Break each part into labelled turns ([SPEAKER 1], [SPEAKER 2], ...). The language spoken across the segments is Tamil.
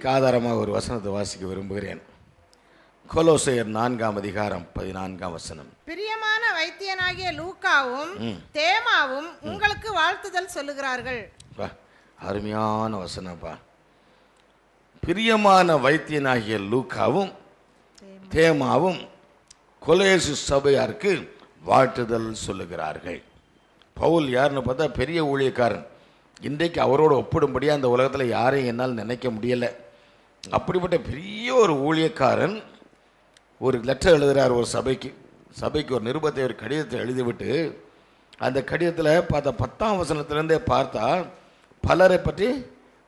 [SPEAKER 1] செய்திக்கு ஆதாரமாக ஒரு வசனத்தை வாசிக்க விரும்புகிறேன். கொலோசையர் 4:14.
[SPEAKER 2] பிரியமான வைத்தியனாகிய லூக்காவும் தேமாவும் உங்களுக்கு வாழ்த்துதல் சொல்லுகிறார்கள்.
[SPEAKER 1] அருமையான வசனப்பா. பிரியமான வைத்தியனாகிய லூக்காவும் தேமாவும் கொலோசு சபையாருக்கு வாழ்த்துதல் சொல்லுகிறார்கள். பவுல் யாருன்னு பார்த்தா பெரிய ஊழியக்காரன். இன்றைக்கு அவரோடு ஒப்பிடும்படியாக அந்த உலகத்தில் யாரையும் என்னால் நினைக்க முடியலை. அப்படிப்பட்ட பெரிய ஒரு ஊழியக்காரன் ஒரு லெட்டர் எழுதுகிறார் ஒரு சபைக்கு ஒரு நிருபத்தை, ஒரு கடிதத்தை எழுதிவிட்டு அந்த கடிதத்தில் பார்த்தா 10ஆம் வசனத்திலேருந்தே பார்த்தா பலரை பற்றி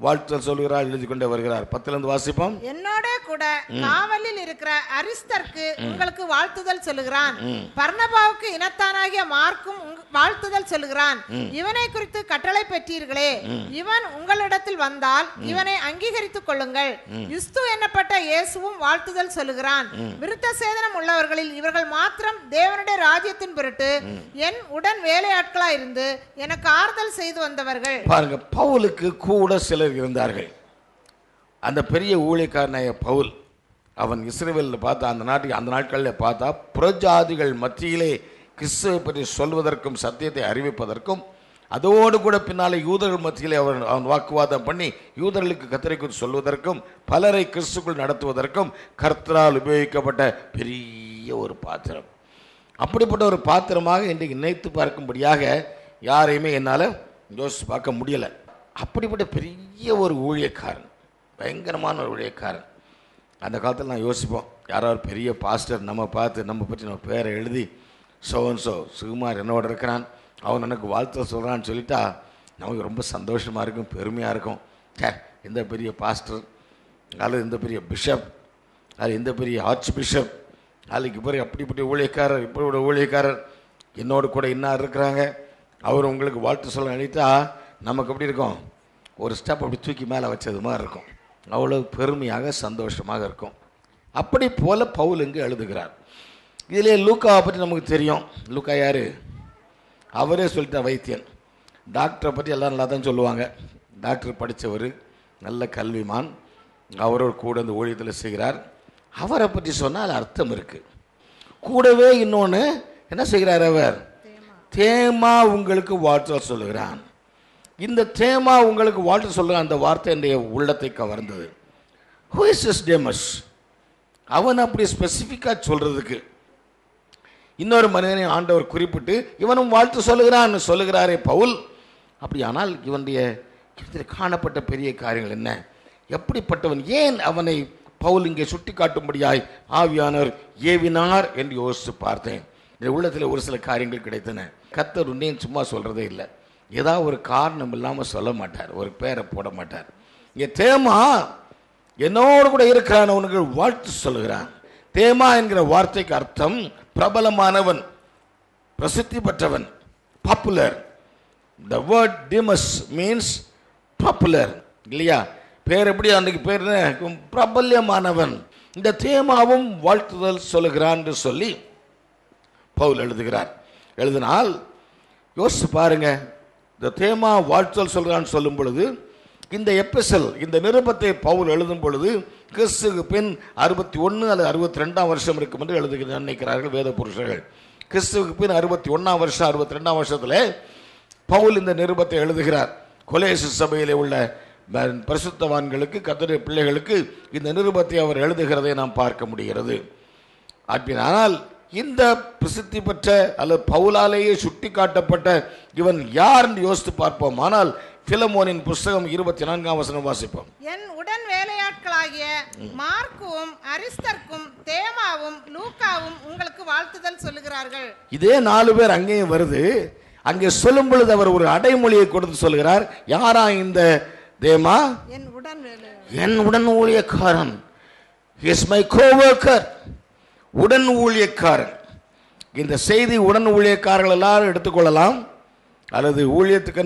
[SPEAKER 1] வாழ்த்துதல் சொல்கிறார், எழுதி கொண்டே வருகிறார். 10லிருந்து வாசிப்போம்.
[SPEAKER 2] என்னோட கூட காவலில் இருக்கிற அரிஸ்தர்க்கு உங்களுக்கு வாழ்த்துதல் சொல்லுகிறான். பர்னபாவுக்கு இனத்தானாகிய மார்க்கும் வாழ்த்துதல் சொல்லுகிறான். இவனை குறித்து கட்டளை பெற்றீர்களே, இவன் உங்களிடத்தில் வந்தால் இவனை அங்கீகரித்துக் கொள்ளுங்கள். யுஸ்து என்னப்பட்ட இயேசுவும் வாழ்த்துதல் சொல்லுகிறான். விருத்த சேதனம் உள்ளவர்களில் இவர்கள் மாத்திரம் தேவனுடைய ராஜ்யத்தின் பொருட்டு என் உடன் வேலையாட்களா இருந்து எனக்கு ஆறுதல் செய்து வந்தவர்கள்.
[SPEAKER 1] பாருங்க, பவுலுக்கு கூட சிலர் இருந்தார்கள். அந்த பெரிய ஊழியக்காரனாய பவுல் அவன் இஸ்ரவேலில் பார்த்தா அந்த நாட்களில் பார்த்தா புறஜாதிகள் மத்தியிலே கிறிஸ்துவை பற்றி சொல்வதற்கும் சத்தியத்தை அறிவிப்பதற்கும் அதோடு கூட பின்னாலே யூதர்கள் மத்தியிலே அவன் வாக்குவாதம் பண்ணி யூதர்களுக்கு கர்த்தரை குறித்து சொல்வதற்கும் பலரை கிறிஸ்துக்குள் நடத்துவதற்கும் கர்த்தரால் உபயோகிக்கப்பட்ட பெரிய ஒரு பாத்திரம். அப்படிப்பட்ட ஒரு பாத்திரமாக இன்றைக்கு நினைத்து பார்க்கும்படியாக யாரையுமே என்னால் யோசித்து பார்க்க முடியலை. அப்படிப்பட்ட பெரிய ஒரு ஊழியக்காரன், பயங்கரமான ஒரு ஊழியக்காரன். அந்த காலத்தில் நான் யோசிப்போம், யாராவது பெரிய பாஸ்டர் நம்ம பார்த்து நம்ம பற்றி நம்ம பேரை எழுதி சோன்சோ சுகுமார் என்னோட இருக்கிறான், அவன் எனக்கு வாழ்த்து சொல்கிறான்னு சொல்லிட்டா நமக்கு ரொம்ப சந்தோஷமாக இருக்கும், பெருமையாக இருக்கும். இந்த பெரிய பாஸ்டர், அல்லது இந்த பெரிய பிஷப், அது இந்த பெரிய ஆர்ச் பிஷப், அதுக்கு பிறகு அப்படிப்பட்ட ஊழியக்காரர், இப்படி ஊழியக்காரர் என்னோடு கூட இன்னார் இருக்கிறாங்க, அவர் உங்களுக்கு வாழ்த்து சொல்ல நினைத்தா நமக்கு எப்படி இருக்கும், ஒரு ஸ்டெப் அப்படி தூக்கி மேலே வச்சது மாதிரி இருக்கும். அவ்வளோ பெருமையாக சந்தோஷமாக இருக்கும். அப்படி போல் பவுல் இங்கு எழுதுகிறார். இதிலே லூக்காவை பற்றி நமக்கு தெரியும். லூக்கா யார்? அவரே சொல்லிட்டார், வைத்தியன். டாக்டரை பற்றி எல்லாம் நல்லா தான் சொல்லுவாங்க. டாக்டர் படித்தவர், நல்ல கல்விமான், அவரோடு கூட இந்த ஊழியத்தில் செய்கிறார். அவரை பற்றி சொன்னால் அர்த்தம் இருக்குது. கூடவே இன்னொன்று என்ன செய்கிறார் அவர்? தேமா உங்களுக்கு வாழ்த்து சொல்லுகிறான். இந்த தேமா உங்களுக்கு வாழ்த்து சொல்லுற அந்த வார்த்தை என்னுடைய உள்ளத்தை கவர்ந்தது. Who is this Demas? அவன் அப்படி ஸ்பெசிஃபிக்காக சொல்கிறதுக்கு இன்னொரு மனிதனை ஆண்டவர் குறிப்பிட்டு இவனும் வாழ்த்து சொல்லுகிறாரே பவுல். அப்படியானால் இவனுடைய காணப்பட்ட பெரிய காரியங்கள் என்ன, எப்படிப்பட்டவன், ஏன் அவனை பவுல் இங்கே சுட்டி காட்டும்படியாய் ஆவியானவர் ஏவினார் என்று யோசித்து பார்த்தேன். இந்த உள்ளத்தில் ஒரு சில காரியங்கள் கிடைத்தன. கர்த்தர் உன்னையும் சும்மா சொல்கிறதே இல்லை, ஏதாவது ஒரு காரணம் இல்லாமல் சொல்ல மாட்டார், ஒரு பேரை போட மாட்டார். இங்கே தேமா என்னோடு கூட இருக்கிறான், உனக்கு வாழ்த்து சொல்லுகிறான். தேமா என்கிற வார்த்தைக்கு அர்த்தம் பிரபலமானவன், பிரசித்தி பெற்றவன், popular. The word Demas means popular இல்லையா? பேர் எப்படி அன்றைக்கு பேர் பிரபல்யமானவன். இந்த தேமாவும் வாழ்த்துதல் சொல்லுகிறான் என்று சொல்லி பவுல் எழுதினால் யோசிச்சு பாருங்க. இந்த தேமா வாழ்த்துதல் சொல்கிறான்னு சொல்லும் பொழுது இந்த எபிசல், இந்த நிருபத்தை பவுல் எழுதும் பொழுது கிறிஸ்துக்கு பின் 61 அல்லது 62ஆம் வருஷம் இருக்கும் என்று நினைக்கிறார்கள் வேத புருஷர்கள். கிறிஸ்துவுக்கு பின் 61ஆம் வருஷம் 62ஆம் வருஷத்தில் பவுல் இந்த நிருபத்தை எழுதுகிறார். கொலேசு சபையிலே உள்ள பரிசுத்தவான்களுக்கு, கர்த்தருடைய பிள்ளைகளுக்கு இந்த நிருபத்தை அவர் எழுதுகிறதை நாம் பார்க்க முடிகிறது. ஆனால் இந்த பிரசித்தி பெற்ற அல்லது பவுலாலேயே சுட்டி காட்டப்பட்ட இவன் யார் என்று யோசித்து பார்ப்போம். ஆனால் பிலமோனின் புஸ்தகம் 24ஆம் வசனம் வாசிப்போம்.
[SPEAKER 2] என் உடன் வேலையாட்களாகிய மார்க்கும் அரிஸ்தர்க்கும் தேமாவும் லூக்காவும் உங்களுக்கு வாழ்த்துதல் சொல்லுகிறார்கள்.
[SPEAKER 1] இதே 4 பேர் அங்கேயும் வருது. அங்கே சொல்லும் பொழுது அவர் ஒரு அடைமொழியை கொடுத்து சொல்கிறார். யாரா இந்த தேமா? என் உடன் ஊழியக்காரன், இஸ் மை கோவர்க்கர், உடன் ஊழியக்காரன். இந்த செய்தி உடன் ஊழியக்காரர்கள் எல்லாரும் எடுத்துக்கொள்ளலாம், அல்லது ஊழியத்துக்கு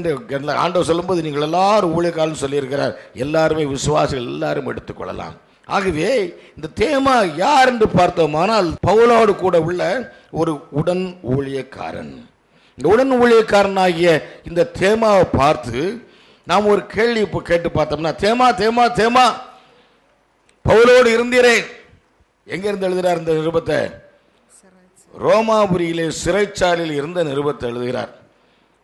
[SPEAKER 1] ஆண்டவர் சொல்லும்போது நீங்கள் எல்லாரும் ஊழியக்காரன் சொல்லியிருக்கிறார், எல்லாருமே விசுவாசிகள் எல்லாரும் எடுத்துக்கொள்ளலாம். ஆகவே இந்த தேமா யார் என்று பார்த்தோமானால் பவுலோடு கூட உள்ள ஒரு உடன் ஊழியக்காரன். இந்த உடன் ஊழியக்காரன் ஆகிய இந்த தேமாவை பார்த்து நாம் ஒரு கேள்வி இப்போ கேட்டு பார்த்தோம்னா, தேமா தேமா தேமா பவுலோடு இருந்தீரே. எங்க இருந்து எழுதுகிறார் இந்த நிருபத்தை? ரோமாபுரியிலே சிறைச்சாலையில் இருந்த நிருபத்தை எழுதுகிறார்.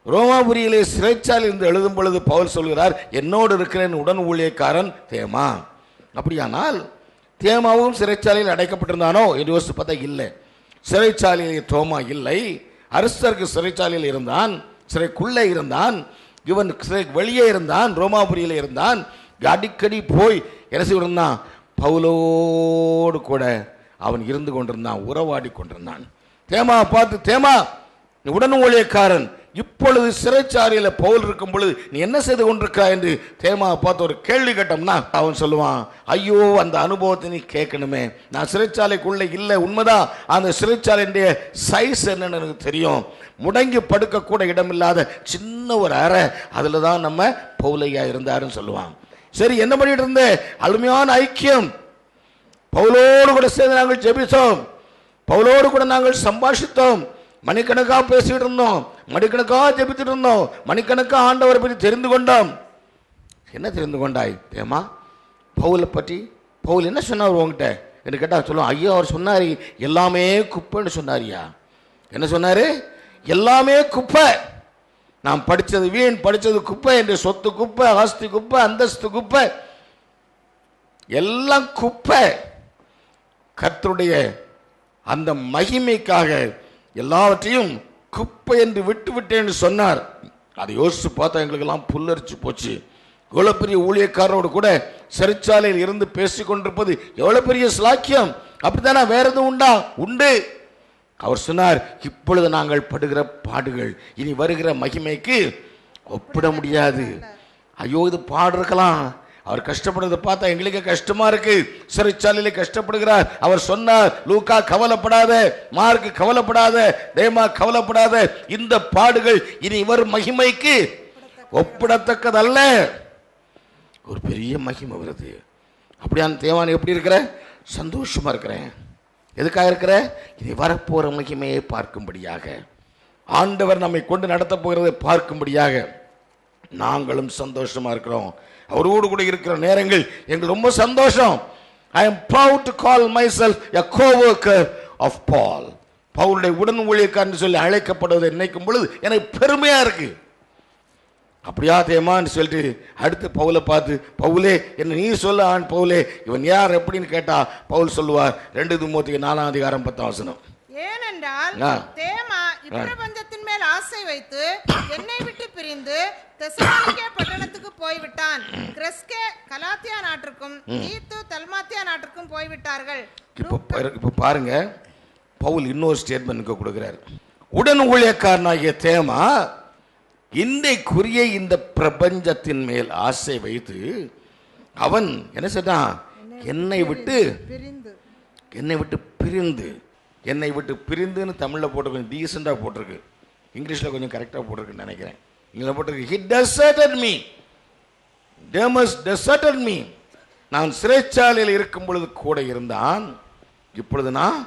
[SPEAKER 1] ரோமாபுரியிலே சிறைச்சாலையில் இருந்து எழுதும் பொழுது பவுல் சொல்கிறார், என்னோடு இருக்கிறேன் உடன் ஊழியக்காரன் தேமா. அப்படியானால் தேமாவும் சிறைச்சாலையில் அடைக்கப்பட்டிருந்தானோ என்று யோசித்து பார்த்தா இல்லை. சிறைச்சாலையில் தோமா இல்லை. அரிஸ்தர்க்கு சிறைச்சாலையில் இருந்தான், சிறைக்குள்ளே இருந்தான். இவன் சிறை வெளியே இருந்தான், ரோமாபுரியில் இருந்தான். அடிக்கடி போய் என்ன செய்திருந்தான்? பவுலோடு கூட அவன் இருந்து கொண்டிருந்தான், உறவாடி கொண்டிருந்தான். தேமா பார்த்து, தேமா நீ உடன் ஊழியக்காரன், இப்பொழுது சிறைச்சாலையில் பவுல் இருக்கும் பொழுது நீ என்ன செய்து கொண்டிருக்கிறாய் என்று தேமா பார்த்து ஒரு கேள்வி கேட்டோம்னா அவன் சொல்லுவான், ஐயோ அந்த அனுபவத்தை நீ கேட்கணுமே, நான் சிறைச்சாலைக்குள்ளே இல்லை, உண்மைதான். அந்த சிறைச்சாலையுடைய சைஸ் என்னன்னு எனக்கு தெரியும். முடங்கி படுக்க கூட இடமில்லாத சின்ன ஒரு அறை, அதில் தான் நம்ம பவுலையா இருந்தாருன்னு சொல்லுவான். சரி, என்ன பண்ணிட்டு இருந்த? அருமையான ஐக்கியம். பவுலோடு கூட சேர்ந்து நாங்கள் ஜெபித்தோம், பவுலோடு கூட நாங்கள் சம்பாஷித்தோம், மணிக்கணக்காக பேசிட்டு இருந்தோம், மணிக்கணக்காக ஜெபித்துட்டு இருந்தோம், மணிக்கணக்காக ஆண்டவரை பற்றி தெரிந்து கொண்டோம். என்ன தெரிந்து கொண்டாய் தேமா? பவுலை பற்றி. பவுல் என்ன சொன்னார் உங்ககிட்ட என்று கேட்டால் சொல்லுவோம், ஐயா அவர் சொன்னார் எல்லாமே குப்பைன்னு சொன்னாரியா. என்ன சொன்னார்? எல்லாமே குப்பை, நாம் படித்தது வீண், படித்தது குப்பை, என்று சொத்து குப்பை, ஆஸ்தி குப்பை, அந்தஸ்து குப்பை, எல்லாம் குப்பை. கர்த்தருடைய அந்த மகிமைக்காக எல்லாவற்றையும் குப்பை என்று விட்டு விட்டேன்னு சொன்னார். அதை யோசிச்சு பார்த்தா எங்களுக்கெல்லாம் புல்லரிச்சு போச்சு. எவ்வளோ பெரிய ஊழியக்காரரோடு கூட சிறைச்சாலையில் இருந்து பேசி கொண்டிருப்பது எவ்வளோ பெரிய ஸ்லாக்கியம். அப்படித்தானே? வேற எதுவும் உண்டா? உண்டு. அவர் சொன்னார், இப்பொழுது நாங்கள் படுகிற பாடுகள் இனி வருகிற மகிமைக்கு ஒப்பிட முடியாது. ஐயோ இது பாடுறக்கலாம், அவர் கஷ்டப்படுறதை பார்த்தா எங்களுக்கு கஷ்டமா இருக்கு. சிறைச்சாலையில கஷ்டப்படுகிறார். அவர் சொன்னார், லூக்கா கவலைப்படாத, மார்க் கவலைப்படாத, தேமா கவலைப்படாத, இந்த பாடுகள் இனி இவர் மகிமைக்கு ஒப்பிடத்தக்கதல்ல. ஒரு பெரிய மகிமை வருது. அப்படியான தேவான் எப்படி இருக்கிற? சந்தோஷமா இருக்கிறேன். எதுக்காக இருக்கிற? இனி வரப்போற மகிமையை பார்க்கும்படியாக, ஆண்டவர் நம்மை கொண்டு நடத்த போகிறதை பார்க்கும்படியாக நாங்களும் சந்தோஷமா இருக்கிறோம். அவரோடு கூட இருக்கிற நேரங்கள் எங்களுக்கு ரொம்ப சந்தோஷம். I am proud to call myself a co-worker of Paul. பவுலுடைய உடன் ஊழியக்காரன் சொல்லி அழைக்கப்படுவதை நினைக்கும் பொழுது எனக்கு பெருமையா இருக்கு. அப்படியா தேமான்னு சொல்லிட்டு அடுத்து பவுலை பார்த்து, பவுலே என்ன நீ சொல்ல ஆண் பவுலே, இவன் யார் எப்படின்னு கேட்டா பவுல் சொல்லுவார், 2 தீமோத்தேயு 4:10.
[SPEAKER 2] ஏனென்றால் தேமா இப்பிரபஞ்சத்தின் மேல் ஆசை வைத்து என்னை விட்டு பிரிந்து தெசலோனிக்கே பட்டணத்துக்கு போய்விட்டான். கிரெஸ்கே கலாத்தியா நாட்டிற்கும் தீத்து தல்மாத்தியா நாட்டிற்கும் போய்விட்டார்கள்.
[SPEAKER 1] இப்ப பாருங்க, பவுல் இன்னொரு ஸ்டேட்மெண்ட் கொடுக்கிறார். உடன் ஊழியக்காரனாகிய தேமா இன்றைக்குரிய இந்த பிரபஞ்சத்தின் மேல் ஆசை வைத்து அவன் என்ன செய்தான்? என்னை விட்டு பிரிந்து. என்னை விட்டு பிரிந்துன்னு தமிழில் போட்டு கொஞ்சம் டீசெண்டாக போட்டிருக்கு, இங்கிலீஷில் கொஞ்சம் கரெக்டாக போட்டிருக்குன்னு நினைக்கிறேன். இங்கிலீஷில் போட்டிருக்கு, he deserted me, Demas deserted me. நான் சிறைச்சாலையில் இருக்கும் பொழுது கூட இருந்தான், இப்பொழுது நான்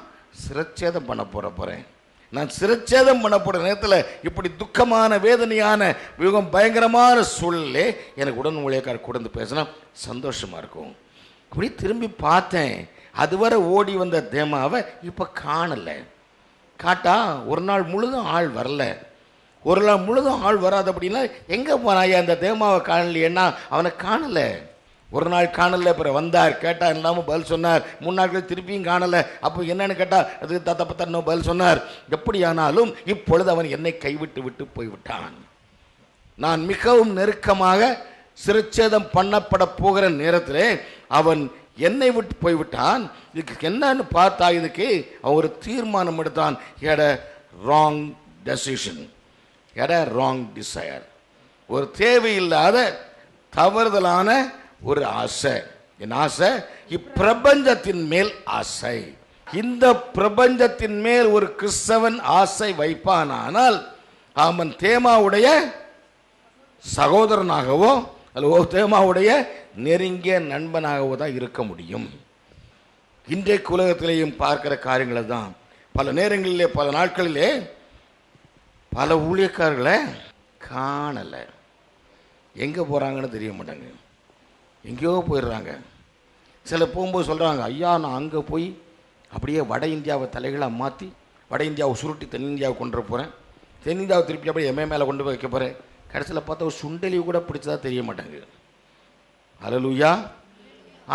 [SPEAKER 1] சிறைச்சேதம் பண்ண போறேன். நான் சிறைச்சேதம் பண்ண போற நேரத்தில் இப்படி துக்கமான வேதனையான மிகவும் பயங்கரமான சூழலே எனக்கு உடன் ஊழியக்காரர் கூட பேசினா சந்தோஷமா இருக்கும். அப்படி திரும்பி பார்த்தேன், அதுவரை ஓடி வந்த தேமாவை இப்ப காணல. காட்டா ஒரு நாள் முழுதும் ஆள் வரல. ஒரு நாள் முழுதும் ஆள் வராது. அப்படின்னா எங்க போனாயா அந்த தேமாவை காணலையேன்னா அவனை காணல. ஒரு நாள் காணல, அப்புறம் வந்தார், கேட்டா இல்லாமல் பதில் சொன்னார். 3 நாட்கள் திருப்பியும் காணல. அப்போ என்னன்னு கேட்டா அதுக்கு தத்தப்பத்தன்னோ பதில் சொன்னார். எப்படியானாலும் இப்பொழுது அவன் என்னை கைவிட்டு விட்டு போய்விட்டான். நான் மிகவும் நெருக்கமாக சிறைச்சேதம் பண்ணப்பட போகிற நேரத்திலே அவன் என்னை விட்டு போய்விட்டான். இதுக்கு என்னன்னு பார்த்தா இதுக்கு அவன் ஒரு தீர்மானம் எடுத்தான். had a wrong decision, had a wrong desire. ஒரு தேவையில்லாத தவறுதலான ஒரு ஆசை. என் ஆசை இப்பிரபஞ்சத்தின் மேல் ஆசை. இந்த பிரபஞ்சத்தின் மேல் ஒரு கிறிஸ்தவன் ஆசை வைப்பானால் அவன் தேமாவுடைய சகோதரனாகவோ அல்லது தேமாவுடைய நெருங்கிய நண்பனாகவோ தான் இருக்க முடியும். இன்றைக்கு உலகத்திலேயும் பார்க்கிற காரியங்களை தான் பல நேரங்களிலே பல நாட்களிலே பல ஊழியக்காரர்களை காணலை. எங்கே போகிறாங்கன்னு தெரிய மாட்டாங்க, எங்கேயோ போயிடுறாங்க. சில போகும்போது சொல்கிறாங்க, ஐயா நான் அங்கே போய் அப்படியே வட இந்தியாவை தலைகளாக மாற்றி வட இந்தியாவை சுருட்டி தென்னிந்தியாவை கொண்டு போகிறேன், தென்னிந்தியாவை திருப்பி அப்படியே எம்ஏ மேலே கொண்டு போய் வைக்க போகிறேன். கடைசியில் பார்த்தா ஒரு சுண்டலி கூட பிடிச்சதா தெரிய மாட்டாங்க. அல்லேலூயா.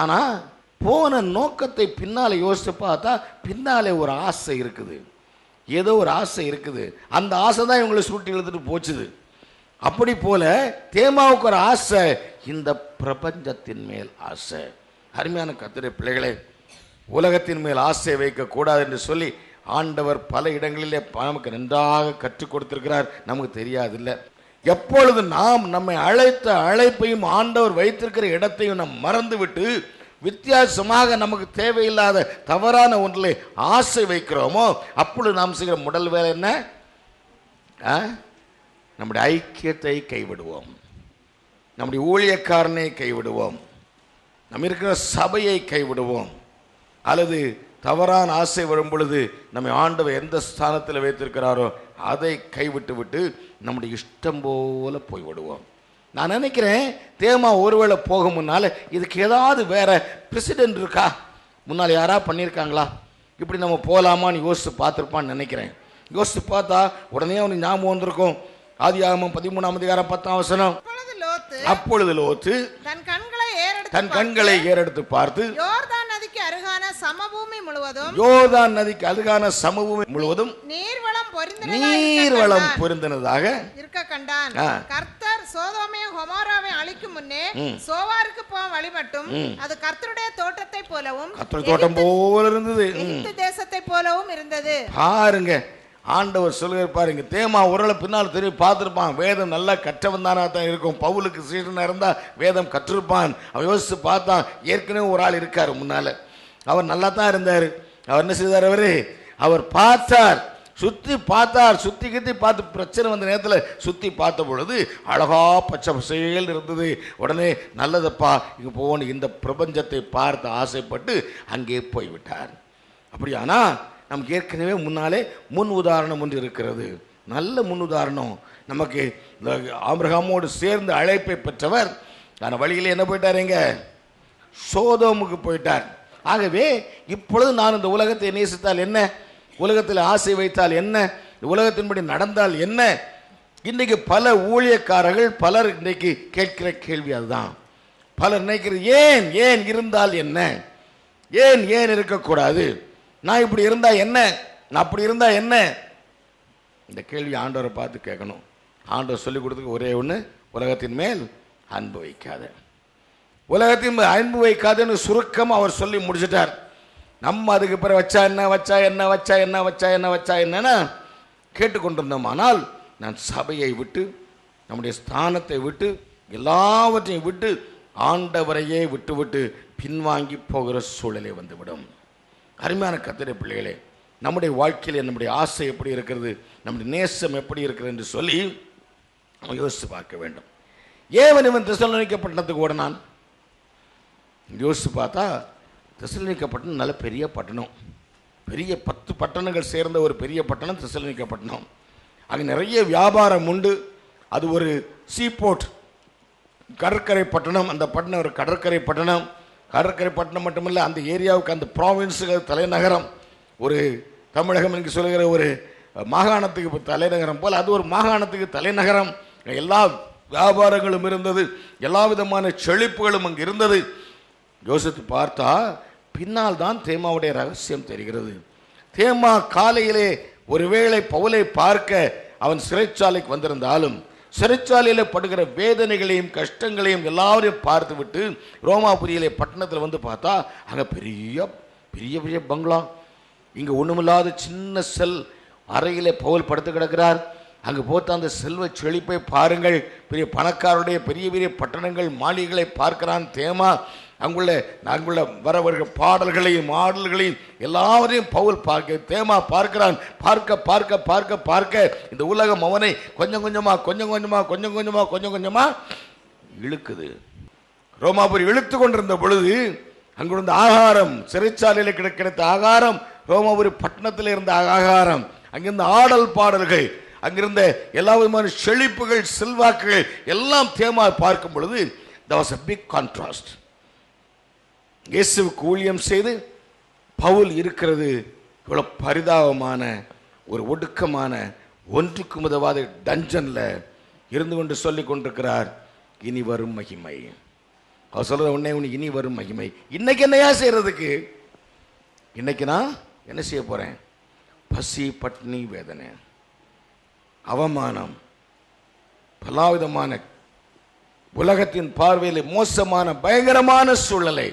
[SPEAKER 1] ஆனால் போன நோக்கத்தை பின்னால் யோசித்து பார்த்தா பின்னாலே ஒரு ஆசை இருக்குது, ஏதோ ஒரு ஆசை இருக்குது. அந்த ஆசை தான் இவங்களை சுருட்டி இழுத்துட்டு போச்சுது. அப்படி போல தேமாவுக்கு ஒரு ஆசை, இந்த பிரபஞ்சத்தின் மேல் ஆசை. அருமையான கர்த்தருடைய பிள்ளைகளே, உலகத்தின் மேல் ஆசை வைக்கக்கூடாது என்று சொல்லி ஆண்டவர் பல இடங்களிலே நமக்கு நன்றாக கற்றுக் கொடுத்திருக்கிறார். நமக்கு தெரியாதில்லை. எப்பொழுது நாம் நம்மை அழைத்த அழைப்பையும் ஆண்டவர் வைத்திருக்கிற இடத்தையும் நாம் மறந்துவிட்டு வித்தியாசமாக நமக்கு தேவையில்லாத தவறான ஒன்றில் ஆசை வைக்கிறோமோ, அப்பொழுது நாம் செய்கிற முதல் வேலை என்ன? நம்முடைய ஐக்கியத்தை கைவிடுவோம், நம்முடைய ஊழியக்காரனை கைவிடுவோம், நம்ம இருக்கிற சபையை கைவிடுவோம். அல்லது தவறான ஆசை வரும் பொழுது நம்மை ஆண்டவர் எந்த ஸ்தானத்தில் வைத்திருக்கிறாரோ அதை கைவிட்டு விட்டு நம்முடைய இஷ்டம் போல போய்விடுவோம். நான் நினைக்கிறேன், தேமா ஒருவேளை போக முன்னால் இதுக்கு ஏதாவது வேற பிரசிடென்ட் இருக்கா, முன்னால் யாராவது பண்ணியிருக்காங்களா, இப்படி நம்ம போகலாமான்னு யோசித்து பார்த்துருப்பான்னு நினைக்கிறேன். யோசித்து பார்த்தா உடனே அவனுக்கு ஞாபகம் வந்திருக்கும். ஆதியாகமம் 13ஆம் அதிகாரம் 10ஆம் வசனம். அப்பொழுது லோத்து தன் கண்களை ஏறெடுத்து பார்த்து
[SPEAKER 2] யோர்தான் நதிக்கு அருகான சமபூமி
[SPEAKER 1] முழுவதும்
[SPEAKER 2] நீர்வளம்
[SPEAKER 1] பொருந்தினதாக
[SPEAKER 2] இருக்க கண்டான். கர்த்தர் சோதோமையும் கொமோராவையும் அழிக்கும் முன்னே சோவாருக்கு போகும் வழி மட்டும் அது கர்த்தருடைய தோட்டத்தை போலவும்
[SPEAKER 1] தோட்டம் போல இருந்தது,
[SPEAKER 2] தேசத்தை போலவும் இருந்தது.
[SPEAKER 1] பாருங்க, ஆண்டவர் சொல்லுவார் பாருங்க. தேமா ஒரு பின்னால் திரும்பி பார்த்துருப்பான். வேதம் நல்லா கற்றவன் தானா தான் இருக்கும். பவுலுக்கு சீடனாக இருந்தால் வேதம் கற்றிருப்பான். அவன் யோசித்து பார்த்தான், ஏற்கனவே ஒரு ஆள் இருக்கார் முன்னால், அவர் நல்லா தான் இருந்தார். அவர் என்ன செய்தார்? அவர் பார்த்தார், சுற்றி பார்த்தார், சுற்றி கித்தி பார்த்து பிரச்சனை வந்த நேரத்தில் சுற்றி பார்த்த பொழுது அழகா பச்சை பசேல் இருந்தது. உடனே நல்லதப்பா இங்கே போகணும், இந்த பிரபஞ்சத்தை பார்த்து ஆசைப்பட்டு அங்கே போய்விட்டார். அப்படியானா நமக்கு ஏற்கனவே முன்னாலே முன் உதாரணம் ஒன்று இருக்கிறது. நல்ல முன் உதாரணம். நமக்கு ஆபிரகாமோடு சேர்ந்து அழைப்பை பெற்றவர் அந்த வழியில் என்ன போயிட்டார்? எங்க? சோதோமுக்கு போயிட்டார். ஆகவே இப்பொழுது நான் இந்த உலகத்தை நேசித்தால் என்ன, உலகத்தில் ஆசை வைத்தால் என்ன, உலகத்தின்படி நடந்தால் என்ன? இன்றைக்கு பல ஊழியக்காரர்கள் பலர் இன்றைக்கு கேட்கிற கேள்வி அதுதான். பலர் நினைக்கிறது, ஏன் ஏன் இருந்தால் என்ன, ஏன் ஏன் இருக்கக்கூடாது, நான் இப்படி இருந்தா என்ன, நான் அப்படி இருந்தா என்ன? இந்த கேள்வி ஆண்டவரை பார்த்து கேட்கணும். ஆண்டவர் சொல்லிக் கொடுத்துக்க ஒரே ஒன்று, உலகத்தின் மேல் அன்பு வைக்காத, உலகத்தின் மேல் அன்பு வைக்காதுன்னு சுருக்கம் அவர் சொல்லி முடிச்சிட்டார். நம்ம அதுக்கு பிறகு வச்சா என்ன வச்சா என்ன வச்சா என்ன வச்சா என்ன வச்சா என்னன்னா கேட்டுக்கொண்டிருந்தோம். ஆனால் நான் சபையை விட்டு, நம்முடைய ஸ்தானத்தை விட்டு, எல்லாவற்றையும் விட்டு ஆண்டவரையே விட்டு விட்டு பின்வாங்கி போகிற சூழலை வந்துவிடும். அருமையான கர்த்தருடைய பிள்ளைகளே, நம்முடைய வாழ்க்கையில் நம்முடைய ஆசை எப்படி இருக்கிறது, நம்முடைய நேசம் எப்படி இருக்கிறது என்று சொல்லி நம்ம யோசித்து பார்க்க வேண்டும். ஏன் இவன் தெசலோனிக்கே பட்டணத்துக்கு ஓடினான்? யோசித்து பார்த்தா தெசலோனிக்கே பட்டணம் நல்ல பெரிய பட்டணம், பெரிய 10 பட்டணங்கள் சேர்ந்த ஒரு பெரிய பட்டணம் தெசலோனிக்கே பட்டணம். அங்கே நிறைய வியாபாரம் உண்டு. அது ஒரு சீபோர்ட், கடற்கரை பட்டணம். அந்த பட்டணம் ஒரு கடற்கரை பட்டணம். கடற்கரை பட்டணம் மட்டுமல்ல, அந்த ஏரியாவுக்கு, அந்த ப்ராவின்ஸுக்கு தலைநகரம். ஒரு தமிழகம் என்று சொல்லுகிற ஒரு மாகாணத்துக்கு தலைநகரம் போல் அது ஒரு மாகாணத்துக்கு தலைநகரம். எல்லா வியாபாரங்களும் இருந்தது, எல்லா விதமான செழிப்புகளும் அங்கே இருந்தது. யோசித்து பார்த்தா பின்னால் தான் தேமாவுடைய ரகசியம் தெரிகிறது. தேமா காலையிலே ஒருவேளை பவுலை பார்க்க அவன் சிறைச்சாலைக்கு வந்திருந்தாலும் சிறைச்சாலையில் படுகிற வேதனைகளையும் கஷ்டங்களையும் எல்லாரையும் பார்த்து விட்டு ரோமாபுரியிலே பட்டணத்தில் வந்து பார்த்தா அங்கே பெரிய பெரிய பெரிய பங்களா, இங்கே ஒன்றுமில்லாத சின்ன செல் அறையிலே பவுல் படுத்து கிடக்கிறார். அங்கே போட்டு அந்த செல்வ செழிப்பை பாருங்கள். பெரிய பணக்காரருடைய பெரிய பெரிய பட்டணங்கள் மாளிகைகளை பார்க்கிறான் தேமா. அங்குள்ள வரவர்கள் பாடல்களையும் ஆடல்களையும் எல்லாவரையும் பவுல் தேமா பார்க்கிறான். பார்க்க பார்க்க பார்க்க பார்க்க இந்த உலகம் அவனை கொஞ்சம் கொஞ்சமா இழுக்குது. ரோமாபுரி இழுத்து கொண்டிருந்த பொழுது அங்கிருந்த ஆகாரம், சிறைச்சாலையில் கிடைத்த ஆகாரம், ரோமாபுரி பட்டணத்தில் இருந்த ஆகாரம், அங்கிருந்த ஆடல் பாடல்கள், அங்கிருந்த எல்லா விதமான செழிப்புகள் செல்வாக்குகள் எல்லாம் தேமா பார்க்கும் பொழுது there was a big contrast. இயேசுவுக்கு ஊழியம் செய்து பவுல் இருக்கிறது இவ்வளோ பரிதாபமான ஒரு ஒடுக்கமான ஒன்றுக்கும் உதவாத டஞ்சனில் இருந்து கொண்டு சொல்லி கொண்டிருக்கிறார், இனி வரும் மகிமை. அவர் சொல்கிற உடனே உனக்கு இனி வரும் மகிமை. இன்னைக்கு என்னையா செய்கிறதுக்கு? இன்னைக்கு நான் என்ன செய்ய போகிறேன்? பசி, பட்னி, வேதனை, அவமானம், பலவிதமான உலகத்தின் பார்வையில் மோசமான பயங்கரமான சூழ்நிலை.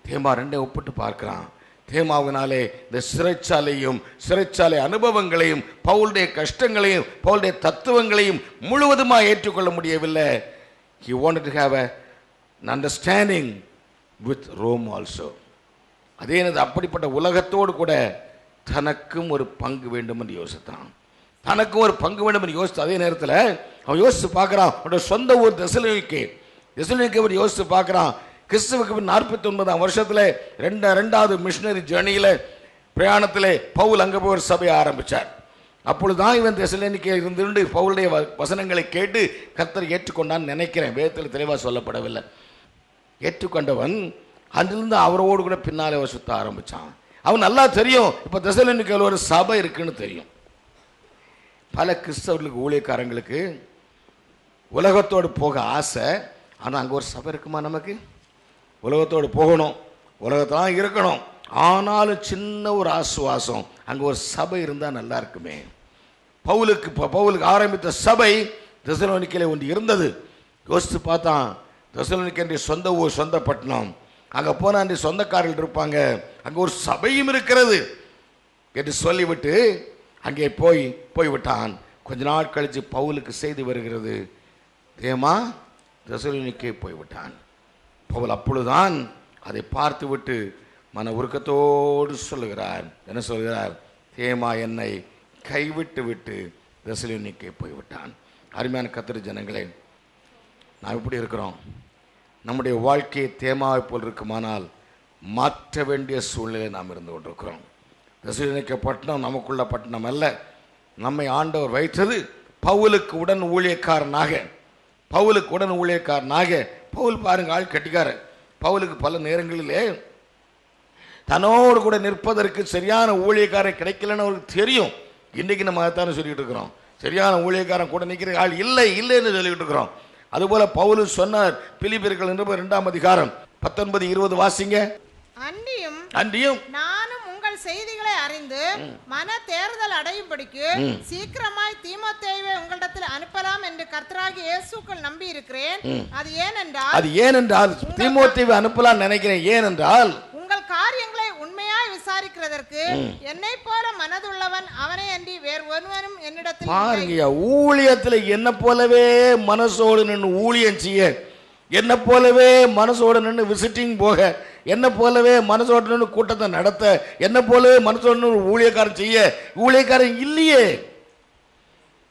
[SPEAKER 1] தேமா ரெண்டை ஒப்பிட்டு பார்க்கிறான். தேமாவினாலே இந்த சிறைச்சாலை அனுபவங்களையும் பவுலுடைய கஷ்டங்களையும் பவுலுடைய தத்துவங்களையும் முழுவதுமாக ஏற்றுக்கொள்ள முடியவில்லை. He wanted to have an understanding with Rome also. அதே அப்படிப்பட்ட உலகத்தோடு கூட தனக்கும் ஒரு பங்கு வேண்டும் என்று யோசித்தான். தனக்கும் ஒரு பங்கு வேண்டும் என்று யோசித்து அதே நேரத்தில் அவன் யோசித்து பார்க்குறான். அவனோட சொந்த ஊர் தெசலோனிக்கே யோசித்து பார்க்குறான். கிறிஸ்துவுக்கு 49ஆம் வருஷத்தில் ரெண்டாவது மிஷனரி ஜேர்னியில் பிரயாணத்தில் பவுல் அங்கே போய் ஒரு சபையை ஆரம்பித்தார். அப்பொழுதுதான் இவன் தெசலோனிக்கே இருந்து பவுலுடைய வசனங்களை கேட்டு கர்த்தர் ஏற்றுக்கொண்டான்னு நினைக்கிறேன். வேதத்தில் தெளிவாக சொல்லப்படவில்லை. ஏற்றுக்கொண்டவன் அதிலிருந்து அவரோடு கூட பின்னாலே அவர் சுத்த ஆரம்பித்தான். அவன் நல்லா தெரியும், இப்போ தெசலோனிக்கேயில் ஒரு சபை இருக்குன்னு தெரியும். பல கிறிஸ்தவர்களுக்கு ஊழியக்காரங்களுக்கு உலகத்தோடு போக ஆசை. ஆனால் அங்கே ஒரு சபை இருக்குமா? நமக்கு உலகத்தோடு போகணும், உலகத்தான் இருக்கணும். ஆனாலும் சின்ன ஒரு ஆசுவாசம், அங்கே ஒரு சபை இருந்தால் நல்லா இருக்குமே. பவுலுக்கு ஆரம்பித்த சபை தெசலோனிக்கேயில் ஒன்று இருந்தது. யோசித்து பார்த்தான். தெசலோனிக்கே சொந்த ஊர், சொந்த பட்டணம். அங்கே போனால் சொந்தக்காரர்கள் இருப்பாங்க, அங்கே ஒரு சபையும் இருக்கிறது என்று சொல்லிவிட்டு அங்கே போய்விட்டான். கொஞ்ச நாள் கழித்து பவுலுக்கு செய்தி வருகிறது, தேமா தெசலோனிக்கே போய்விட்டான். பவுல் அப்பொழுதுதான் அதை பார்த்து விட்டு மன உருக்கத்தோடு சொல்லுகிறார். என்ன சொல்கிறார்? தேமா என்னை கைவிட்டு விட்டு தெசலோனிக்கே போய்விட்டான். அருமையான கர்த்தர் ஜனங்களே, நாம் இப்படி இருக்கிறோம். நம்முடைய வாழ்க்கையை தேமாவை போல் இருக்குமானால் மாற்ற வேண்டிய சூழ்நிலை நாம் இருந்து கொண்டிருக்கிறோம். தெசலோனிக்கே பட்டணம் நமக்குள்ள பட்டணம் அல்ல. நம்மை ஆண்டவர் வைத்தது பவுலுக்கு உடன் ஊழியக்காரனாக. பவுல் பாருங்க, ஆள் கட்டிக்கார. பவுலுக்கு பல நேரங்களிலே தன்னோடு கூட நிற்பதற்கு சரியான ஊழியக்காரன் கிடைக்கலன்னு அவருக்கு தெரியும். இன்றைக்கு நம்ம அதைத்தானே சொல்லிக்கிட்டு இருக்கிறோம். சரியான ஊழியக்காரன் கூட நிற்கிற ஆள் இல்லைன்னு சொல்லிக்கிட்டு இருக்கிறோம். அதுபோல பவுல் சொன்னார், பிலிப்பியர்கள் 2ஆம் அதிகாரம் 19-20 வாசிங்க. அன்றியும்
[SPEAKER 2] நானும் உங்கள் செய்திகளை அறிந்து மன தேர்தல் அடையும்படிக்கு சீக்கிரமாய் தீமோத்தேயுவை உங்களிடத்தில் அனுப்பலாம் என்று கர்த்தராகிய இயேசுக்குள் நம்பி இருக்கிறேன். அது ஏனென்றால்
[SPEAKER 1] தீமோத்தேயுவை அனுப்பலாம் நினைக்கிறேன். ஏனென்றால்
[SPEAKER 2] உங்கள் காரியங்களை உண்மையாய் விசாரிக்கிறதற்கு என்னை போல மனதுள்ளவன் அவனை அன்றி வேறு ஒருவனும் என்னிடத்தில்
[SPEAKER 1] பாருங்க. ஊழியத்தில் என்ன போலவே மனசோடு நின்று ஊழியம் செய்ய, என்ன போலவே மனசோடு நின்று விசிட்டிங் போக, என்ன போலவே மனசோடு நின்று கூட்டத்தை நடத்த, என்ன போலவே மனசோடு நின்று ஊழியக்காரன் செய்ய ஊழியக்காரன் இல்லையே.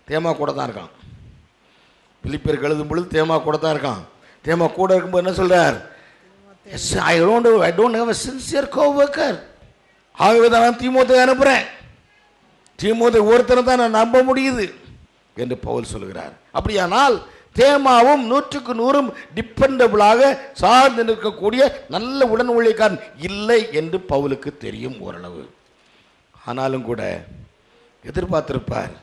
[SPEAKER 1] தேமா கூட தான் இருக்கான். பிலிப்பியருக்கு எழுதும் பொழுது தேமா கூட தான் இருக்கான். தேமா கூட இருக்கும்போது என்ன சொல்றார்? I don't have a sincere co-worker. ஆகவே தான் நான் தீமோத்தேயுவை அனுப்புகிறேன். தீமோத்தேயு ஒருத்தனை தான் நான் நம்ப முடியுது என்று பவுல் சொல்கிறார். அப்படியானால் தேமாவும் 100% டிபெண்டபிளாக சார்ந்து நிற்கக்கூடிய நல்ல உடன் ஊழியக்காரன் இல்லை என்று பவுலுக்கு தெரியும் ஓரளவு. ஆனாலும் கூட எதிர்பார்த்திருப்பார்,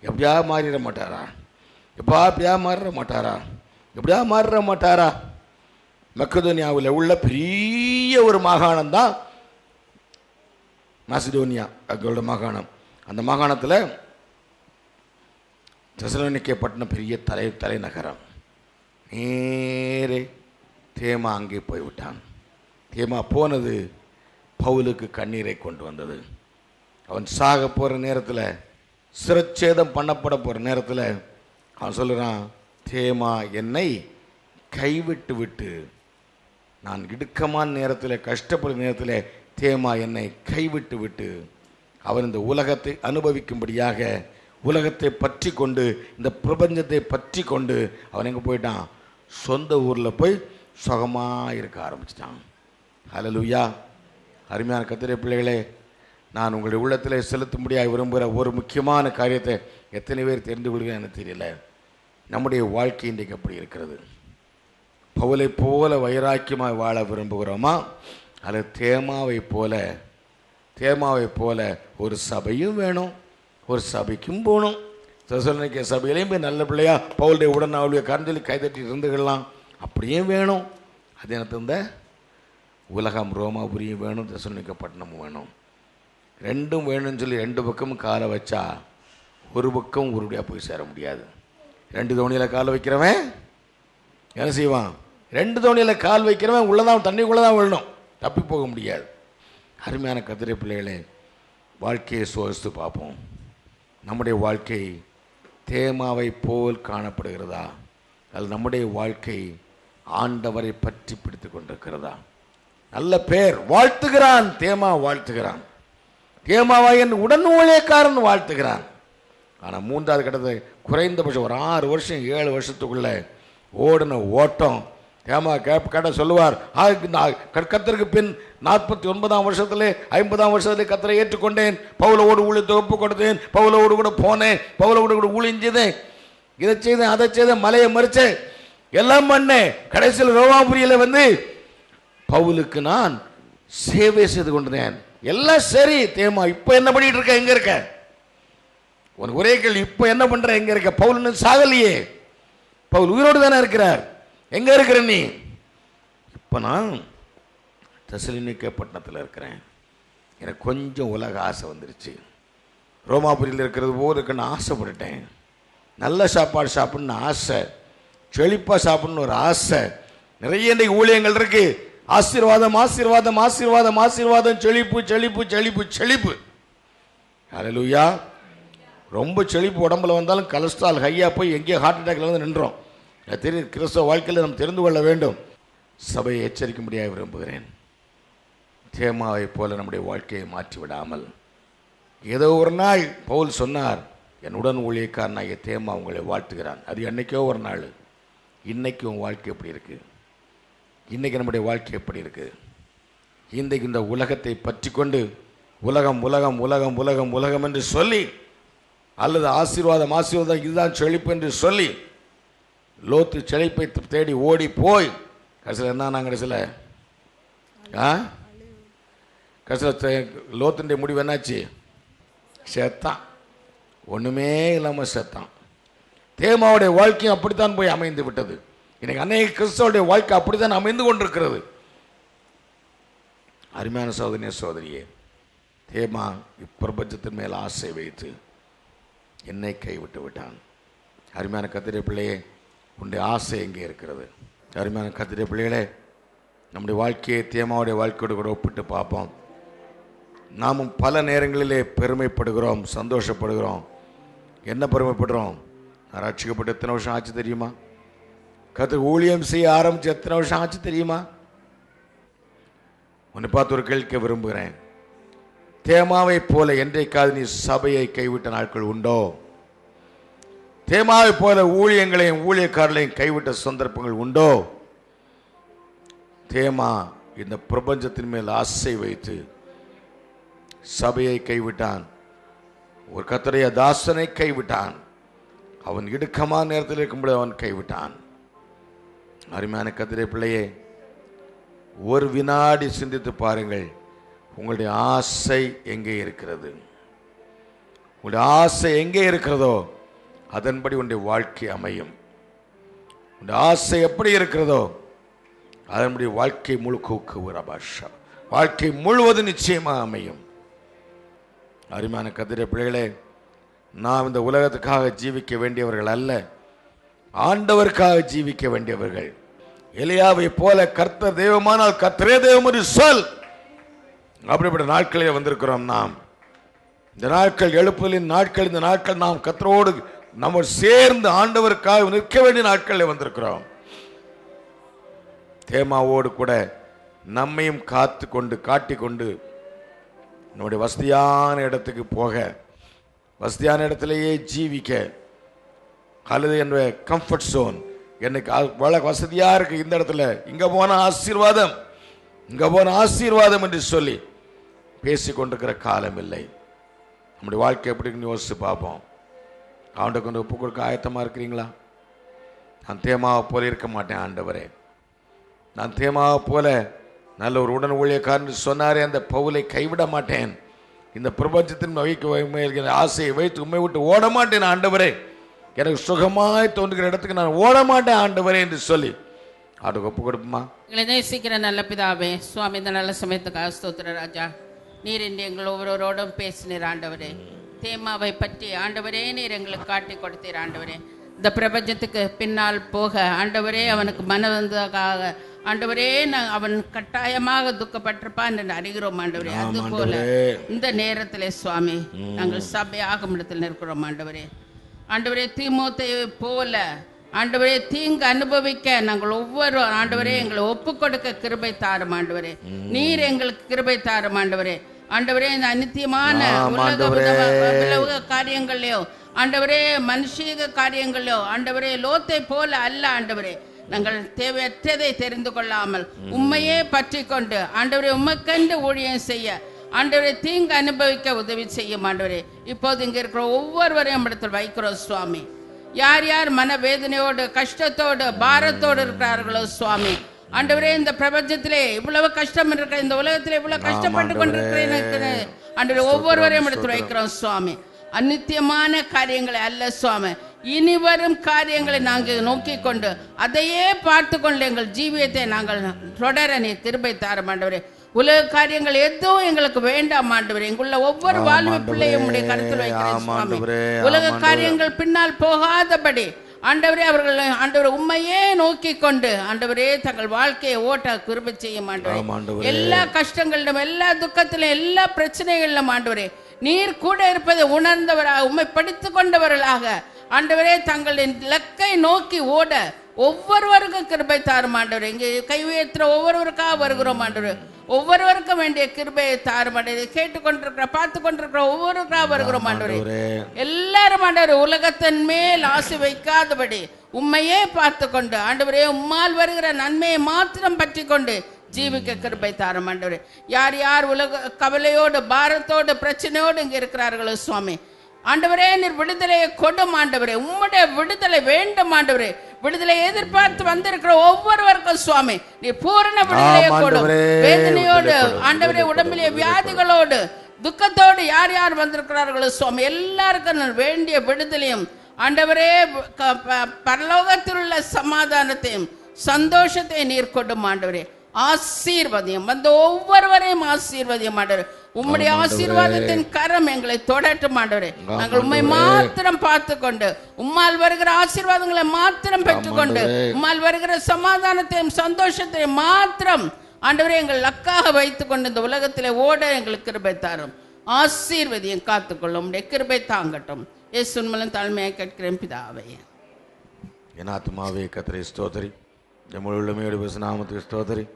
[SPEAKER 1] எப்படியா மாறிட மாட்டாரா. மக்கெதோனியாவில் உள்ள பெரிய ஒரு மாகாணம் தான் மாசிடோனியா, அவங்களோட மாகாணம். அந்த மாகாணத்தில் தெசலோனிக்கே பட்டணம் பெரிய தலைநகரம். நேரே தேமா அங்கே போய்விட்டான். தேமா போனது பவுலுக்கு கண்ணீரை கொண்டு வந்தது. அவன் சாக போகிற நேரத்தில், சிரச்சேதம் பண்ணப்பட போகிற நேரத்தில் அவன் சொல்லுறான், தேமா என்னை கைவிட்டு விட்டு, நான் இடுக்கமான நேரத்தில் கஷ்டப்படும் நேரத்தில் தேமா என்னை கைவிட்டு விட்டு அவன் இந்த உலகத்தை அனுபவிக்கும்படியாக உலகத்தை பற்றி கொண்டு, இந்த பிரபஞ்சத்தை பற்றி கொண்டு அவன் எங்கே போயிட்டான்? சொந்த ஊரில் போய் சுகமாக இருக்க ஆரம்பிச்சிட்டான். ஹல்லேலூயா. அருமையான கர்த்தருடைய பிள்ளைகளே, நான் உங்களுடைய உள்ளத்தில் செலுத்தும்படியாக விரும்புகிற ஒரு முக்கியமான காரியத்தை எத்தனை பேர் தெரிந்து கொள்கிறேன் எனக்கு தெரியல. நம்முடைய வாழ்க்கை இன்றைக்கு அப்படி இருக்கிறது. பவுலை போல வைராக்கியமாக வாழ விரும்புகிறோமா, அது தேமாவை போல ஒரு சபையும் வேணும், ஒரு சபைக்கும் போகணும். தெசலோனிக்கே சபையிலையும் போய் நல்ல பிள்ளையா பவுலுடைய உடனாவளிய கரஞ்சொல்லி கைதட்டி இருந்துக்கலாம், அப்படியே வேணும். அதே நேரத்தில் இந்த உலகம் ரோமாபுரியும் வேணும், தெசலோனிக்கே பட்டணமும் வேணும். ரெண்டும் வேணும்னு சொல்லி ரெண்டு பக்கமும் காலை வச்சா ஒரு பக்கம் உருப்படியாக போய் சேர முடியாது. ரெண்டு தோணியில் கால் வைக்கிறவன் என்ன செய்வான்? ரெண்டு தோணியில் கால் வைக்கிறவன் உள்ளதான் தண்ணிக்குள்ளே தான் விழணும், தப்பி போக முடியாது. அருமையான கத்திரை பிள்ளைகளே, வாழ்க்கையை சோதித்து பார்ப்போம். நம்முடைய வாழ்க்கை தேமாவை போல் காணப்படுகிறதா, அது நம்முடைய வாழ்க்கை ஆண்டவரை பற்றி பிடித்து கொண்டிருக்கிறதா? நல்ல பேர் வாழ்த்துகிறான், தேமா வாழ்த்துகிறான், தேமாவா என் உடன் ஊழியக்காரன் வாழ்த்துகிறான். ஆனால் மூன்றாவது கட்டத்தை குறைந்தபட்சம் ஒரு 6 வருஷம் 7 வருஷத்துக்குள்ள ஓடின ஓட்டம் தேமா கேட்ட சொல்லுவார், கர்த்தருக்கு பின் 49ஆம் வருஷத்திலே 50ஆம் வருஷத்திலே கர்த்தரை ஏற்றுக்கொண்டேன், பவுலோடு ஊழியத்தை ஒப்பு கொடுத்தேன், பவுலோடு கூட போனேன், பவுலோடு கூட ஊழிஞ்சதேன், இதை செய்தேன் அதை செய்தேன், மலையை மறிச்சேன், எல்லாம் பண்ணேன். கடைசியில் ரோமாபுரியில் வந்து பவுலுக்கு நான் சேவை செய்து கொண்டேன். எல்லாம் சரி தேமா, இப்போ என்ன பண்ணிட்டு இருக்க? எங்க இருக்க? உனக்கு ஒரே கேள்வி, இப்போ என்ன பண்ற? எங்க இருக்க? பவுல் சாகலையே, பவுல் உயிரோடு தானே இருக்கிறார், எங்க இருக்கிற நீ? இப்போ நான் தெசலோனிக்கே பட்டணத்தில் இருக்கிறேன், எனக்கு கொஞ்சம் உலக ஆசை வந்துருச்சு, ரோமாபுரியில் இருக்கிறது போது இருக்குன்னு ஆசைப்பட்டுட்டேன், நல்ல சாப்பாடு சாப்பிட்ணுன்னு ஆசை, செழிப்பாக சாப்பிட்ணுன்னு ஒரு ஆசை, நிறைய இன்றைக்கு ஊழியங்கள் இருக்கு, ஆசீர்வாதம் ஆசீர்வாதம் ஆசீர்வாதம் ஆசீர்வாதம், செழிப்பு செழிப்பு செழிப்பு செழிப்பு. ஹல்லேலூயா. ரொம்ப செழிப்பு உடம்புல வந்தாலும் கொலஸ்ட்ரால் ஹையாக போய் எங்கேயோ ஹார்ட் அட்டாக்ல வந்து நின்றோம். தெரியும், கிறிஸ்தவ வாழ்க்கையில் நம்ம தெரிந்து கொள்ள வேண்டும். சபையை எச்சரிக்கும்படியாக விரும்புகிறேன், தேமாவை போல நம்முடைய வாழ்க்கையை மாற்றி விடாமல். ஏதோ ஒரு நாள் பவுல் சொன்னார், என் உடன் ஊழியக்காரனாகிய தேமா உங்களை வாழ்த்துகிறான். அது என்னைக்கோ ஒரு நாள். இன்னைக்கு உன் வாழ்க்கை எப்படி இருக்கு? இன்னைக்கு நம்முடைய வாழ்க்கை எப்படி இருக்கு? இன்றைக்கு இந்த உலகத்தை பற்றி கொண்டு உலகம் உலகம் உலகம் உலகம் உலகம் என்று சொல்லி, அல்லது ஆசீர்வாதம் ஆசீர்வாதம் இதுதான் செழிப்பு என்று சொல்லி லோத்து செழிப்பை தேடி ஓடி போய் கடைசியில் என்ன? கடைசியில் லோத்துடைய முடிவு என்னாச்சு? செத்தான், ஒன்றுமே இல்லாமல் செத்தான். தேமாவுடைய வாழ்க்கையும் அப்படித்தான் போய் அமைந்து விட்டது. இன்னைக்கு அநேக கிறிஸ்தவருடைய வாழ்க்கை அப்படித்தான் அமைந்து கொண்டிருக்கிறது. அருமையான சகோதரியே சகோதரியே, தேமா இப்பிரபஞ்சத்தின் மேல் ஆசை வைத்து என்னை கைவிட்டு விட்டான். அருமையான கத்திரை பிள்ளையே, உன்னுடைய ஆசை எங்கே இருக்கிறது? அருமையான கத்திரை பிள்ளைகளே, நம்முடைய வாழ்க்கையை தேமாவுடைய வாழ்க்கையோடு கூட ஒப்பிட்டு பார்ப்போம். நாமும் பல நேரங்களிலே பெருமைப்படுகிறோம், சந்தோஷப்படுகிறோம். என்ன பெருமைப்படுறோம்? நான் ரட்சிக்கப்பட்டு எத்தனை வருஷம் ஆச்சு தெரியுமா? கர்த்தருக்கு ஊழியம் செய்ய ஆரம்பிச்சு எத்தனை வருஷம் ஆச்சு தெரியுமா? உன்னை பார்த்து ஒரு கேள்விக்க விரும்புகிறேன். தேமாவை போல என்றைக்காவது நீ சபையை கைவிட்ட நாட்கள் உண்டோ? தேமாவை போல ஊழியங்களையும் ஊழியக்காரர்களையும் கைவிட்ட சந்தர்ப்பங்கள் உண்டோ? தேமா இந்த பிரபஞ்சத்தின் மேல் ஆசை வைத்து சபையை கைவிட்டான், ஒரு கர்த்தருடைய தாசனை கைவிட்டான், அவன் இடுக்கமான நேரத்தில் இருக்கும்போது அவன் கைவிட்டான். அருமையான கர்த்தருடைய பிள்ளையே, ஒரு வினாடி சிந்தித்து பாருங்கள், உங்களுடைய ஆசை எங்கே இருக்கிறது? உங்களுடைய ஆசை எங்கே இருக்கிறதோ அதன்படி உங்களுடைய வாழ்க்கை அமையும். உங்களுடைய ஆசை எப்படி இருக்கிறதோ அதன்படி வாழ்க்கை முழுக்க வாழ்க்கை முழுவதும் நிச்சயமாக அமையும். அருமையான கர்த்தருடைய பிள்ளைகளே, நாம் இந்த உலகத்துக்காக ஜீவிக்க வேண்டியவர்கள் அல்ல, ஆண்டவருக்காக ஜீவிக்க வேண்டியவர்கள். எலியாவை போல கர்த்தர் தெய்வமானால் கர்த்தரே தெய்வம் என்று சொல். அப்படிப்பட்ட நாட்களே வந்திருக்கிறோம் நாம். இந்த நாட்கள் எழுப்புதலின் நாட்கள். இந்த நாட்கள் நாம் கர்த்தரோடு நம்ம சேர்ந்து ஆண்டவருக்காக நிற்க வேண்டிய நாட்களில் வந்திருக்கிறோம். தேமாவோடு கூட நம்மையும் காத்து கொண்டு காட்டிக்கொண்டு நம்முடைய வசதியான இடத்துக்கு போக, வசதியான இடத்திலேயே ஜீவிக்க, அல்லது என்னுடைய கம்ஃபர்ட் ஜோன், எனக்கு வசதியாக இருக்கு இந்த இடத்துல, இங்கே போனால் ஆசீர்வாதம், இங்கே போன ஆசீர்வாதம் என்று சொல்லி பேசிக்கொண்டிருக்கிற காலம் இல்லை. நம்முடைய வாழ்க்கை எப்படி இருக்குன்னு யோசிச்சு பார்ப்போம். அவன்கிட்ட கொண்டு ஒப்பு கொடுக்க ஆயத்தமாக இருக்கிறீங்களா? நான் தேமாவை போல இருக்க மாட்டேன் ஆண்டவரே, நான் தேமாவை போல நல்ல ஒரு உடன் ஊழியக்காரன் சொன்னாரே, அந்த பவுலை கைவிட மாட்டேன், இந்த பிரபஞ்சத்தின் வைக்க ஆசையை வைத்து உண்மை விட்டு ஓட மாட்டேன் ஆண்டவரே, எனக்கு சுகமாய் தோன்றுகிற இடத்துக்கு நான் ஓட மாட்டேன் ஆண்டவரே என்று சொல்லி ஆண்டுக்கு ஒப்பு கொடுப்போமா?
[SPEAKER 3] எங்களை நேசிக்கிற நல்ல பிதாவே, சுவாமி இந்த நல்ல சமயத்துக்காக ஸ்தோத்திர ராஜா. நீர் இன்று எங்கள் ஒவ்வொருவரோடும் பேசினீர் ஆண்டவரே. தேமாவை பற்றி ஆண்டவரே நீர் எங்களுக்கு காட்டி கொடுத்தீர் ஆண்டவரே. இந்த பிரபஞ்சத்துக்கு பின்னால் போக ஆண்டவரே அவனுக்கு மன வந்ததாக ஆண்டவரே அவன் கட்டாயமாக துக்கப்பட்டிருப்பான் என்று அறிகிறோம் ஆண்டவரே. அது போல இந்த நேரத்திலே சுவாமி நாங்கள் சபையாக இடத்தில் நிற்கிறோம் ஆண்டவரே. ஆண்டவரே தீமோத்தேயுவை போல ஆண்டவரே தீங்கு அனுபவிக்க நாங்கள் ஒவ்வொரு ஆண்டவரே எங்களை ஒப்பு கொடுக்க கிருபை தாரும் ஆண்டவரே. நீர் எங்களுக்கு கிருபை தாரும் ஆண்டவரே. ஆண்டவரே இந்த அநித்தியமான உலக காரியங்களையோ ஆண்டவரே மனுஷீக காரியங்களோ ஆண்டவரே லோத்தை போல அல்ல ஆண்டவரே. நாங்கள் தேவையற்றதை தெரிந்து கொள்ளாமல் உண்மையே பற்றி கொண்டு ஆண்டவரே உமக்கென்று ஊழியம் செய்ய ஆண்டவரே தீங்கு அனுபவிக்க உதவி செய்யும் ஆண்டவரே. இப்போது இங்க இருக்கிற ஒவ்வொருவரையும் இடத்தில் வைக்கிறோம் சுவாமி. யார் யார் மனவேதனையோடு கஷ்டத்தோடு பாரத்தோடு இருக்கிறார்களோ சுவாமி, ஆண்டவரே இந்த பிரபஞ்சத்திலே இவ்வளவு கஷ்டம் இருக்கிற இந்த உலகத்திலே இவ்வளவு கஷ்டப்பட்டு கொண்டிருக்கிறேன் ஆண்டவரே, ஒவ்வொருவரையும் இடத்தில் வைக்கிறோம் சுவாமி. அநித்தியமான காரியங்களை அல்ல சுவாமி, இனி வரும் காரியங்களை நாங்கள் நோக்கி கொண்டு அதையே பார்த்து கொண்டு எங்கள் ஜீவியத்தை நாங்கள் தொடர நீ திருப்பை தாரும் ஆண்டவரே. உலக காரியங்கள் எதுவும் எங்களுக்கு வேண்டாம் ஆண்டவரே. எங்குள்ள ஒவ்வொரு வாழ்வு பிள்ளையும் உடைய கருத்தில் வைக்கிறேன் சுவாமி. உலக காரியங்கள் பின்னால் போகாதபடி ஆண்டவரே அவர்கள் ஆண்டவரை உண்மையே நோக்கி கொண்டு ஆண்டவரே தங்கள் வாழ்க்கையை ஓட்ட கிருபை செய்யும் ஆண்டவரே. எல்லா கஷ்டங்களிலும் எல்லா துக்கத்திலும் எல்லா பிரச்சனைகளிலும் ஆண்டவரே நீர் கூட இருப்பதை உணர்ந்தவராக உண்மை படித்துக் கொண்டவர்களாக ஆண்டவரே தங்களின் இலக்கை நோக்கி ஓட ஒவ்வொருவருக்கும் கிருபை தாரும் ஆண்டவரே. இங்கே கை உயர்த்துற ஒவ்வொருவருக்காக வருகிறோம் ஆண்டவரே. ஒவ்வொருவருக்கும் வேண்டிய கிருபையை தாரும் ஆண்டவரே. கேட்டுக்கொண்டிருக்கிற பார்த்து கொண்டிருக்கிற ஒவ்வொருவருக்காக வருகிறோம் ஆண்டவரே. எல்லாரும் ஆண்டவரே உலகத்தின் மேல் ஆசை வைக்காதபடி உண்மையே பார்த்து கொண்டு ஆண்டவரே உம்மால் வருகிற நன்மையை மாத்திரம் பற்றி கொண்டு ஜீவிக்க கிருபை தாரும் ஆண்டவரே. யார் யார் உலக கவலையோடு பாரத்தோடு பிரச்சனையோடு இங்கே இருக்கிறார்களோ சுவாமி, ஆண்டவரே நீர் விடுதலையை கொடும் ஆண்டவரே. உம்முடைய விடுதலை வேண்டும் ஆண்டவரே. விடுதலை எதிர்பார்த்து வந்திருக்கிற ஒவ்வொருவருக்கும் சுவாமி நீ பூரண விடுதலையை கொடும். வேதனையோடு ஆண்டவரே உடம்பிலே வியாதிகளோடு துக்கத்தோடு யார் யார் வந்திருக்கிறார்களோ சுவாமி எல்லாருக்கும் வேண்டிய விடுதலையும் ஆண்டவரே பரலோகத்தில் உள்ள சமாதானத்தையும் சந்தோஷத்தை நீர் கொடும் ஆண்டவரே. ஆசீர்வதியம் வந்து ஒவ்வொருவரையும் ஆசீர்வதியம் ஆண்டவரே. உம்முடைய ஆசீர்வாதத்தின் கரம் எங்களை தொடட்டும் ஆண்டவரே. நாங்கள் உண்மை மாத்திரம் பார்த்து கொண்டு உம்மால் வருகிற ஆசீர்வாதங்களை மாத்திரம் பெற்றுக்கொண்டு உம்மால் வருகிற சமாதானத்தையும் சந்தோஷத்தையும் மாத்திரம் ஆண்டவரே எங்கள் லக்காக வைத்துக் கொண்டு இந்த உலகத்திலே ஓட எங்களுக்கு கிருபை தாரும். ஆசீர்வதியம் காத்துக்கொள்ளும். உம்முடைய கிருபை தாங்கட்டும். இயேசுவின் மூலம் தாழ்மையாக கேட்கிறேன் பிதாவே.
[SPEAKER 1] என் ஆத்துமாவே கர்த்தரை ஸ்தோத்திரி, என் முழு உள்ளமையோடு நாமத்துக்கு ஸ்தோத்திரி.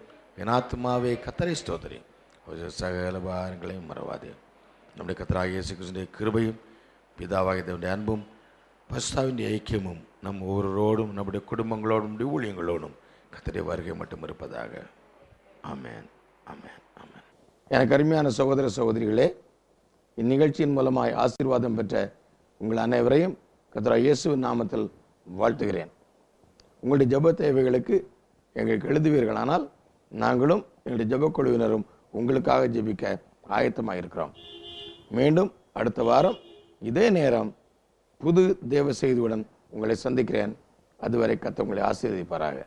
[SPEAKER 1] என் ஆத்துமாவே கர்த்தரை ஸ்தோத்திரி, சகல பாரங்களையும் மறவாதே. நம்முடைய கர்த்தராகிய இயேசு கிறிஸ்துவின் கிருபையும் பிதாவாகிய தேவனுடைய அன்பும் பரிசுத்தாவின் ஐக்கியமும் நம் ஒவ்வொருவரோடும் நம்முடைய குடும்பங்களோடும் நம்முடைய ஊழியங்களோடும் கர்த்தருடைய வருகை மட்டும் இருப்பதாக. ஆமென், ஆமென், ஆமென். எனக்கு அருமையான சகோதர சகோதரிகளே, இந்நிகழ்ச்சியின் மூலமாய் ஆசீர்வாதம் பெற்ற உங்கள் அனைவரையும் கர்த்தராகிய இயேசுவின் நாமத்தில் வாழ்த்துகிறேன். உங்களுடைய ஜெப தேவைகளுக்கு எங்களுக்கு எழுதுவீர்களானால் நாங்களும் எங்களுடைய ஜெப குழுவினரும் உங்களுக்காக ஜெபிக்க ஆயத்தமாக இருக்கிறோம். மீண்டும் அடுத்த வாரம் இதே நேரம் புது தேவ செய்தியுடன் உங்களை சந்திக்கிறேன். அதுவரை கர்த்தர் உங்களை ஆசீர்வதிப்பாராக.